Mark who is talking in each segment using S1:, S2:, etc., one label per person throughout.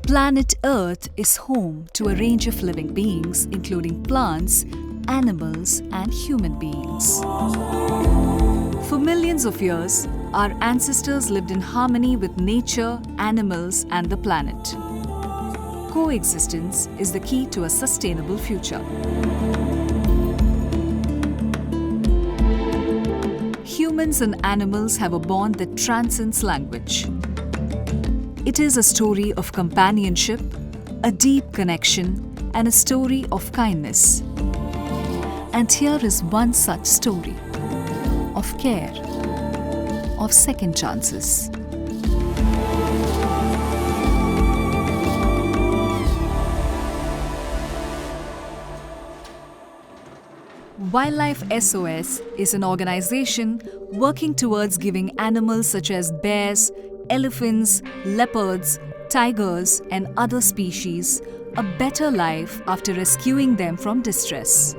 S1: Planet Earth is home to a range of living beings, including plants, animals, and human beings. For millions of years, our ancestors lived in harmony with nature, animals, and the planet. Coexistence is the key to a sustainable future. Humans and animals have a bond that transcends language. It is a story of companionship, a deep connection, and a story of kindness. And here is one such story of care, of second chances. Wildlife SOS is an organization working towards giving animals such as bears, elephants, leopards, tigers, and other species a better life after rescuing them from distress.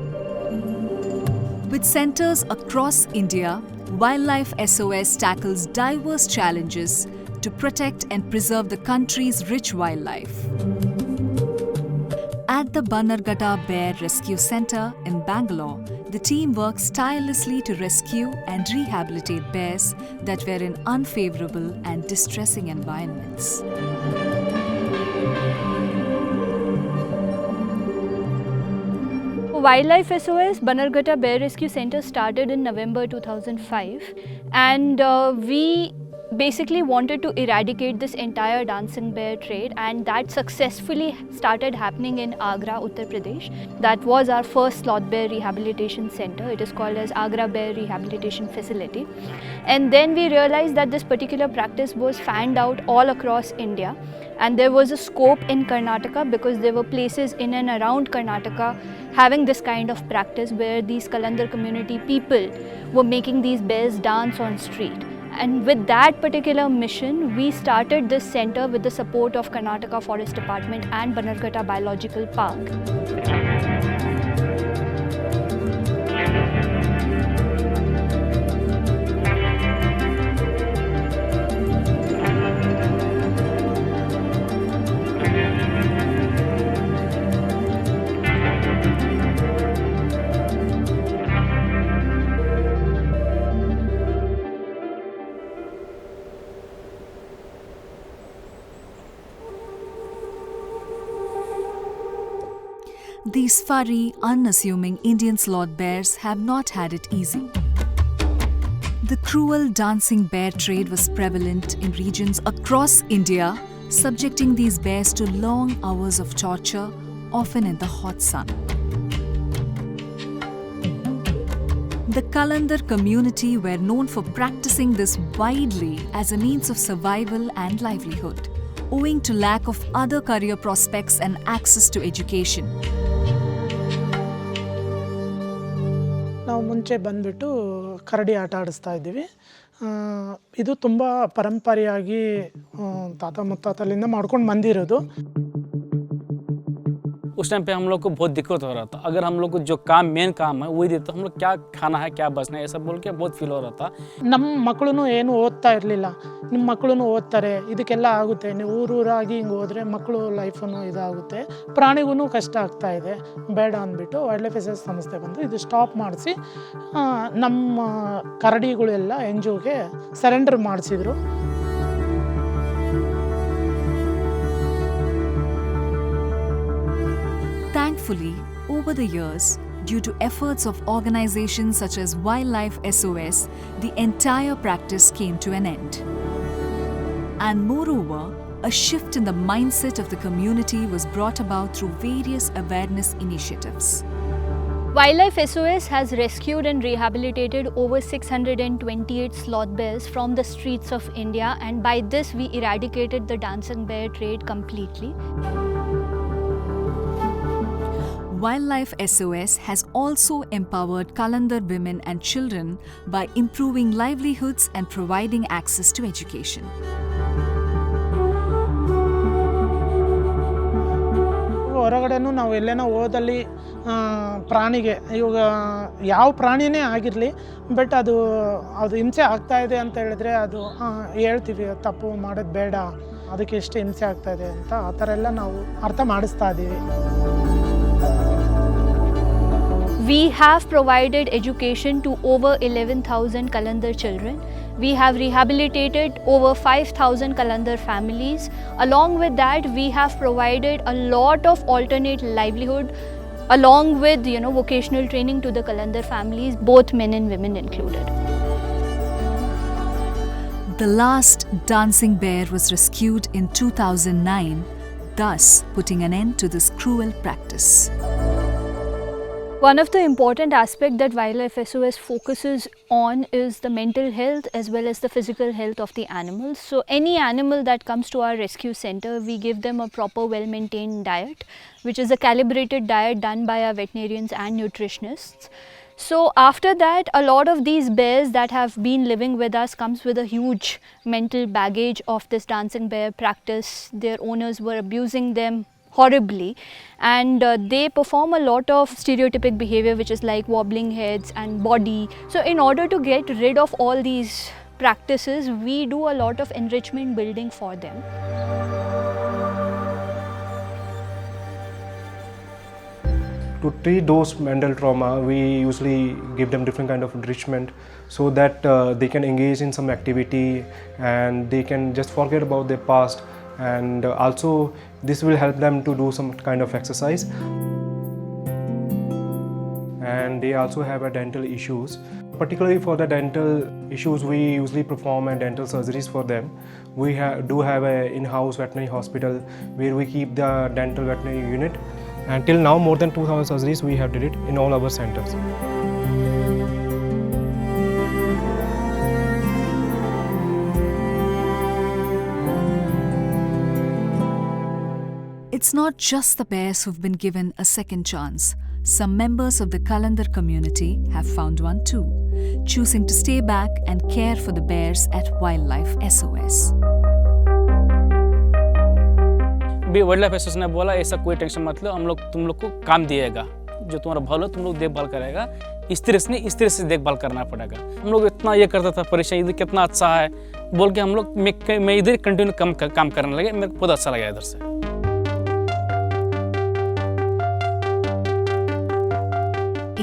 S1: With centers across India, Wildlife SOS tackles diverse challenges to protect and preserve the country's rich wildlife. At the Bannerghatta Bear Rescue Centre in Bangalore, the team works tirelessly to rescue and rehabilitate bears that were in unfavourable and distressing environments.
S2: Wildlife SOS Bannerghatta Bear Rescue Centre started in November 2005, and we basically wanted to eradicate this entire dancing bear trade, and that successfully started happening in Agra, Uttar Pradesh. That was our first sloth bear rehabilitation center. It is called as Agra Bear Rehabilitation Facility. And then we realized that this particular practice was fanned out all across India, and there was a scope in Karnataka because there were places in and around Karnataka having this kind of practice where these Kalandar community people were making these bears dance on street. And with that particular mission, we started this center with the support of Karnataka Forest Department and Bannerghatta Biological Park.
S1: These furry, unassuming Indian sloth bears have not had it easy. The cruel dancing bear trade was prevalent in regions across India, subjecting these bears to long hours of torture, often in the hot sun. The Kalandar community were known for practicing this widely as a means of survival and livelihood, owing to lack of other career prospects and access to education.
S3: ನಾವು ಮುಂಚೆ ಬಂದ್ಬಿಟ್ಟು ಕರಡಿ ಆಟ ಆಡಿಸ್ತಾ ಇದ್ದೀವಿ. ಇದು ತುಂಬ ಪರಂಪರೆಯಾಗಿ ತಾತ ಮುತ್ತಾತಲಿಂದ ಮಾಡ್ಕೊಂಡು ಬಂದಿರೋದು.
S4: उस टाइम पे हम लोग को बहुत दिक्कत हो रहा था. अगर हम लोग को जो काम मेन काम है वही देते, हम लोग क्या खाना है क्या बचना है ये सब बोल के बहुत फील हो रहा था.
S3: ನಮ್ಮ ಮಕ್ಕಳು ಏನು ಓದ್ತಾ ಇರಲಿಲ್ಲ. ನಿಮ್ಮ ಮಕ್ಕಳು ಓದ್ತಾರೆ, ಇದಕ್ಕೆಲ್ಲ ಆಗುತ್ತೆ, ನೀವು ಊರೂರಾಗಿ ಹಿಂಗೆ ಹೋದರೆ ಮಕ್ಕಳು ಲೈಫೂ ಇದಾಗುತ್ತೆ, ಪ್ರಾಣಿಗೂ ಕಷ್ಟ ಆಗ್ತಾ ಇದೆ, ಬೇಡ ಅಂದ್ಬಿಟ್ಟು ವೈಲ್ಡ್ ಲೈಫ್ SOS ಸಂಸ್ಥೆ ಬಂದು ಇದು ಸ್ಟಾಪ್ ಮಾಡಿಸಿ ನಮ್ಮ ಕರಡಿಗಳೆಲ್ಲ NGOಗೆ ಸರೆಂಡರ್ ಮಾಡಿಸಿದ್ರು.
S1: Thankfully, over the years, due to efforts of organizations such as Wildlife SOS, the entire practice came to an end. And moreover, a shift in the mindset of the community was brought about through various awareness initiatives.
S2: Wildlife SOS has rescued and rehabilitated over 628 sloth bears from the streets of India, and by this we eradicated the dancing bear trade completely.
S1: Wildlife SOS has also empowered Kalandar women and children by improving livelihoods and providing access to education.
S3: ಹೊರಗಡೆನೂ ನಾವು ಎಲ್ಲೇನೋ ಹೋದಲ್ಲಿ ಪ್ರಾಣಿಗೆ ಇವಾಗ ಯಾವ ಪ್ರಾಣಿನೇ ಆಗಿರಲಿ, but ಅದು ಹಿಂಸೆ ಆಗ್ತಾಯಿದೆ ಅಂತ ಹೇಳಿದ್ರೆ ಅದು ಹೇಳ್ತೀವಿ, ತಪ್ಪು ಮಾಡೋದು ಬೇಡ, ಅದಕ್ಕೆ ಎಷ್ಟು ಹಿಂಸೆ ಆಗ್ತಾ ಇದೆ ಅಂತ ಆ ಥರ ಎಲ್ಲ ನಾವು ಅರ್ಥ ಮಾಡಿಸ್ತಾ ಇದ್ದೀವಿ.
S2: We have provided education to over 11,000 Kalandar children. We have rehabilitated over 5,000 Kalandar families. Along with that, we have provided a lot of alternate livelihood along with vocational training to the Kalandar families, both men and women included.
S1: The last dancing bear was rescued in 2009, thus putting an end to this cruel practice.
S2: One of the important aspects that Wildlife SOS focuses on is the mental health as well as the physical health of the animals. So any animal that comes to our rescue center, we give them a proper well-maintained diet, which is a calibrated diet done by our veterinarians and nutritionists. So after that, a lot of these bears that have been living with us comes with a huge mental baggage of this dancing bear practice. Their owners were abusing them horribly, and they perform a lot of stereotypic behavior, which is like wobbling heads and body. So in order to get rid of all these practices, we do a lot of enrichment building for them.
S5: To treat those mental trauma, we usually give them different kind of enrichment so that they can engage in some activity and they can just forget about their past, and also this will help them to do some kind of exercise. And they also have a dental issues. Particularly for the dental issues, we usually perform a dental surgeries for them. We do have a in-house veterinary hospital where we keep the dental veterinary unit. And till now, more than 2,000 surgeries we have did it in all our centers.
S1: It's not just the bears who've been given a second chance. Some members of the Kalandar community have found one too, choosing to stay back and care for the bears at Wildlife SOS.
S4: भी wild life Asus ने बोला ऐसा कोई tension मत लो, हम लोग तुम लोग को काम दिएगा, जो तुम्हारा भला तुम लोग देखभाल करेगा, इस तरह से नहीं इस तरह से देखभाल करना पड़ेगा। हम लोग इतना ये करता था परेशान, इधर कितना अच्छा है बोल के हम लोग मैं इधर कंटिन्यू काम करने लगे, मेरे को बहुत अच्छा लगा इधर से।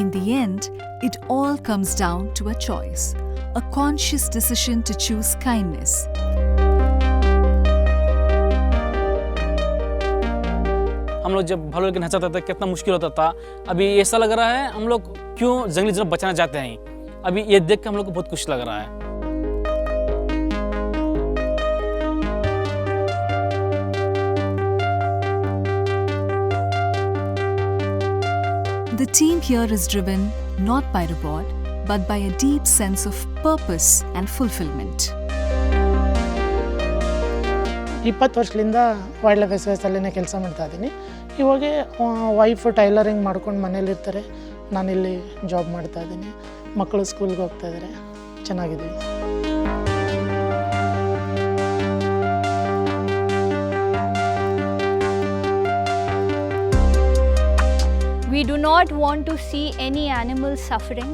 S1: In the end, it all comes down to a choice, a conscious decision to choose kindness.
S4: हम लोग जब भालू लेके नचाते थे कितना मुश्किल होता था, अभी ऐसा लग रहा है हम लोग क्यों जंगली जानवर बचाना चाहते हैं, अभी ये देख के हम लोग को बहुत खुश लग रहा है।
S1: The team here is driven not by reward, but by a deep sense of purpose and fulfillment.
S3: 20 ವರ್ಷದಿಂದ ವೈಲ್ಡ್ ಲೈಫ್ SOS ಅಲ್ಲೇ ಕೆಲಸ ಮಾಡ್ತಾ ಇದ್ದೀನಿ. ಇವಾಗ ವೈಫ್ ಟೈಲರಿಂಗ್ ಮಾಡ್ಕೊಂಡು ಮನೇಲಿರ್ತಾರೆ, ನಾನಿಲ್ಲಿ ಜಾಬ್ ಮಾಡ್ತಾ ಇದ್ದೀನಿ, ಮಕ್ಕಳು ಸ್ಕೂಲ್ಗೆ ಹೋಗ್ತಾ ಇದ್ದಾರೆ, ಚೆನ್ನಾಗಿದ್ದೀವಿ.
S2: We do not want to see any animals suffering.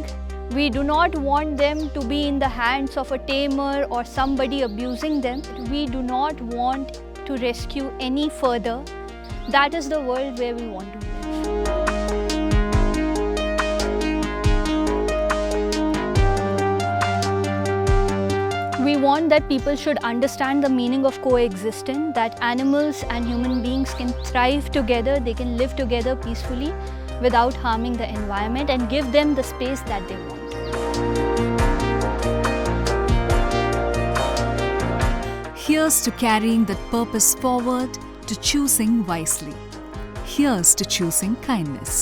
S2: We do not want them to be in the hands of a tamer or somebody abusing them. We do not want to rescue any further. That is the world where we want to live. We want that people should understand the meaning of coexistence, that animals and human beings can thrive together, they can live together peacefully without harming the environment, and give them the space that they want.
S1: Here's to carrying that purpose forward, to choosing wisely. Here's to choosing kindness.